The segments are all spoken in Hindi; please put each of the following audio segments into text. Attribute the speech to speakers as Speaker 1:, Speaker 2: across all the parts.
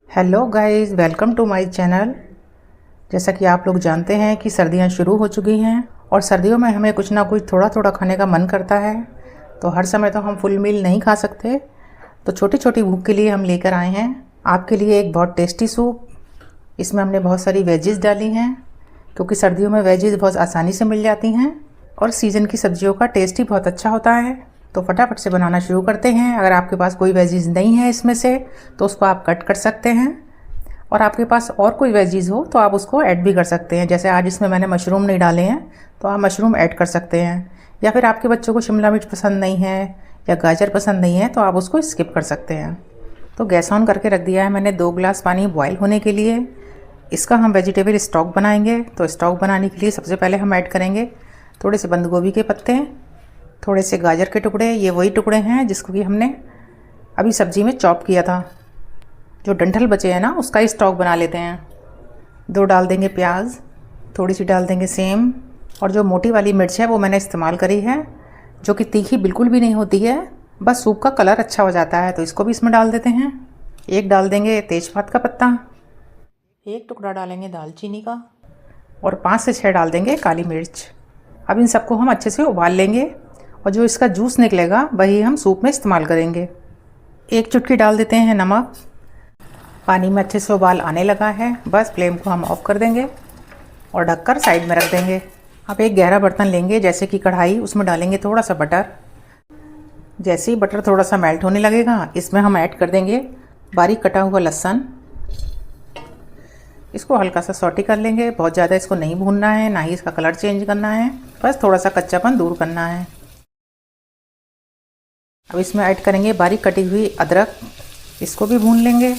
Speaker 1: Hello guys, welcome to my channel. जैसा कि आप लोग जानते हैं कि सर्दियां शुरू हो चुकी हैं और सर्दियों में हमें कुछ ना कुछ थोड़ा थोड़ा खाने का मन करता है। तो हर समय तो हम फुल मील नहीं खा सकते, तो छोटी छोटी भूख के लिए हम लेकर आए हैं आपके लिए एक बहुत टेस्टी सूप। इसमें हमने बहुत सारी वेजेस डाली हैं क्योंकि सर्दियों में वेजेस बहुत आसानी से मिल जाती हैं और सीज़न की सब्जियों का टेस्ट ही बहुत अच्छा होता है। तो फटाफट से बनाना शुरू करते हैं। अगर आपके पास कोई वेजीज़ नहीं है इसमें से तो उसको आप कट कर सकते हैं, और आपके पास और कोई वेजीज़ हो तो आप उसको ऐड भी कर सकते हैं। जैसे आज इसमें मैंने मशरूम नहीं डाले हैं तो आप मशरूम ऐड कर सकते हैं, या फिर आपके बच्चों को शिमला मिर्च पसंद नहीं है या गाजर पसंद नहीं है तो आप उसको स्किप कर सकते हैं। तो गैस ऑन करके रख दिया है मैंने 2 गिलास पानी बॉयल होने के लिए। इसका हम वेजिटेबल स्टॉक बनाएंगे। तो स्टॉक बनाने के लिए सबसे पहले हम ऐड करेंगे थोड़े से बंद गोभी के पत्ते, थोड़े से गाजर के टुकड़े। ये वही टुकड़े हैं जिसको कि हमने अभी सब्जी में चॉप किया था। जो डंठल बचे हैं ना उसका ही स्टॉक बना लेते हैं। 2 डाल देंगे प्याज, थोड़ी सी डाल देंगे सेम, और जो मोटी वाली मिर्च है वो मैंने इस्तेमाल करी है, जो कि तीखी बिल्कुल भी नहीं होती है, बस सूप का कलर अच्छा हो जाता है। तो इसको भी इसमें डाल देते हैं। 1 डाल देंगे तेज़पात का पत्ता, 1 टुकड़ा डालेंगे दालचीनी का, और 5 से 6 डाल देंगे काली मिर्च। अब इन सबको हम अच्छे से उबाल लेंगे और जो इसका जूस निकलेगा वही हम सूप में इस्तेमाल करेंगे। 1 चुटकी डाल देते हैं नमक। पानी में अच्छे से उबाल आने लगा है, बस फ्लेम को हम ऑफ कर देंगे और ढककर साइड में रख देंगे। अब एक गहरा बर्तन लेंगे जैसे कि कढ़ाई, उसमें डालेंगे थोड़ा सा बटर। जैसे ही बटर थोड़ा सा मेल्ट होने लगेगा इसमें हम ऐड कर देंगे बारीक कटा हुआ लहसुन। इसको हल्का सा सौटे कर लेंगे, बहुत ज़्यादा इसको नहीं भूनना है, ना ही इसका कलर चेंज करना है, बस थोड़ा सा कच्चापन दूर करना है। अब इसमें ऐड करेंगे बारीक कटी हुई अदरक, इसको भी भून लेंगे।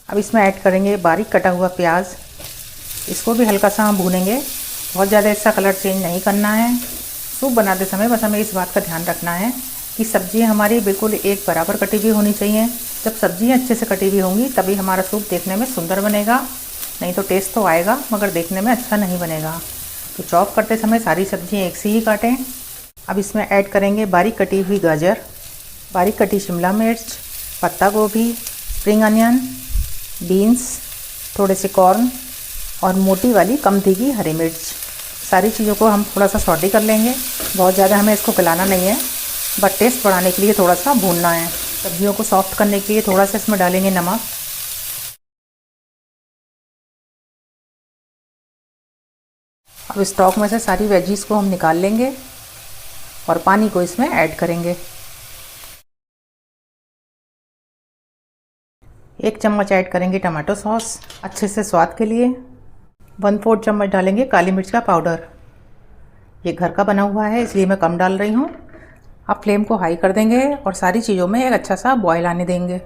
Speaker 1: अब इसमें ऐड करेंगे बारीक कटा हुआ प्याज, इसको भी हल्का सा हम भूनेंगे, बहुत ज़्यादा इसका कलर चेंज नहीं करना है। सूप बनाते समय बस हमें इस बात का ध्यान रखना है कि सब्जियां हमारी बिल्कुल एक बराबर कटी हुई होनी चाहिए। जब सब्जियां अच्छे से कटी हुई होंगी तभी हमारा सूप देखने में सुंदर बनेगा, नहीं तो टेस्ट तो आएगा मगर देखने में अच्छा नहीं बनेगा। तो चॉप करते समय सारी सब्जियां एक सी ही काटें। अब इसमें ऐड करेंगे बारीक कटी हुई गाजर, बारीक कटी शिमला मिर्च, पत्ता गोभी, स्प्रिंग अनियन, बीन्स, थोड़े से कॉर्न और मोटी वाली कम तीखी हरी मिर्च। सारी चीज़ों को हम थोड़ा सा सौटे कर लेंगे, बहुत ज़्यादा हमें इसको गलाना नहीं है, बट टेस्ट बढ़ाने के लिए थोड़ा सा भूनना है। सब्जियों को सॉफ्ट करने के लिए थोड़ा सा इसमें डालेंगे नमक। अब स्टॉक में से सारी वेजीज को हम निकाल लेंगे और पानी को इसमें ऐड करेंगे। 1 चम्मच ऐड करेंगे टमाटो सॉस अच्छे से स्वाद के लिए। 1/4 चम्मच डालेंगे काली मिर्च का पाउडर। ये घर का बना हुआ है इसलिए मैं कम डाल रही हूँ। अब फ्लेम को हाई कर देंगे और सारी चीज़ों में एक अच्छा सा बॉयल आने देंगे।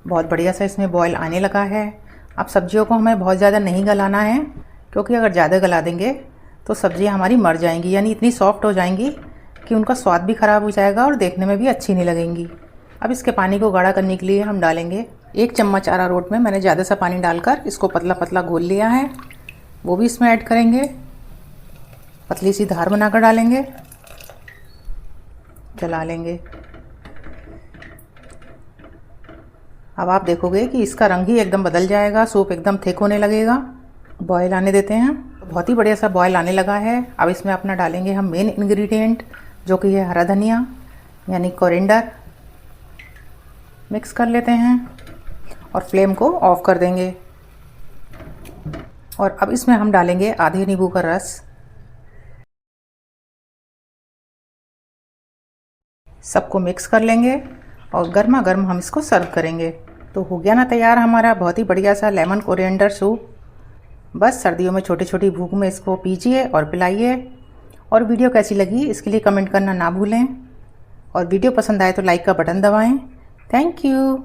Speaker 1: बहुत बढ़िया सा इसमें बॉयल आने लगा है। अब सब्जियों को हमें बहुत ज़्यादा नहीं गलाना है, क्योंकि अगर ज़्यादा गला देंगे तो सब्जियां हमारी मर जाएंगी, यानी इतनी सॉफ्ट हो जाएंगी कि उनका स्वाद भी ख़राब हो जाएगा और देखने में भी अच्छी नहीं लगेंगी। अब इसके पानी को गाढ़ा करने के लिए हम डालेंगे 1 चम्मच अरारोट में मैंने ज़्यादा सा पानी डालकर इसको पतला पतला घोल लिया है, वो भी इसमें ऐड करेंगे। पतली सी धार बनाकर डालेंगे, चला लेंगे। अब आप देखोगे कि इसका रंग ही एकदम बदल जाएगा, सूप एकदम थिक होने लगेगा। बॉयल आने देते हैं। बहुत ही बढ़िया सा बॉयल आने लगा है। अब इसमें अपना डालेंगे हम मेन इंग्रेडिएंट, जो कि है हरा धनिया यानी कोरिएंडर। मिक्स कर लेते हैं और फ्लेम को ऑफ कर देंगे। और अब इसमें हम डालेंगे आधे नींबू का रस। सबको मिक्स कर लेंगे और गर्मा गर्म हम इसको सर्व करेंगे। तो हो गया ना तैयार हमारा बहुत ही बढ़िया सा लेमन कोरिएंडर सूप। बस सर्दियों में छोटी छोटी भूख में इसको पीजिए और पिलाइए। और वीडियो कैसी लगी इसके लिए कमेंट करना ना भूलें, और वीडियो पसंद आए तो लाइक का बटन दबाएं। Thank you.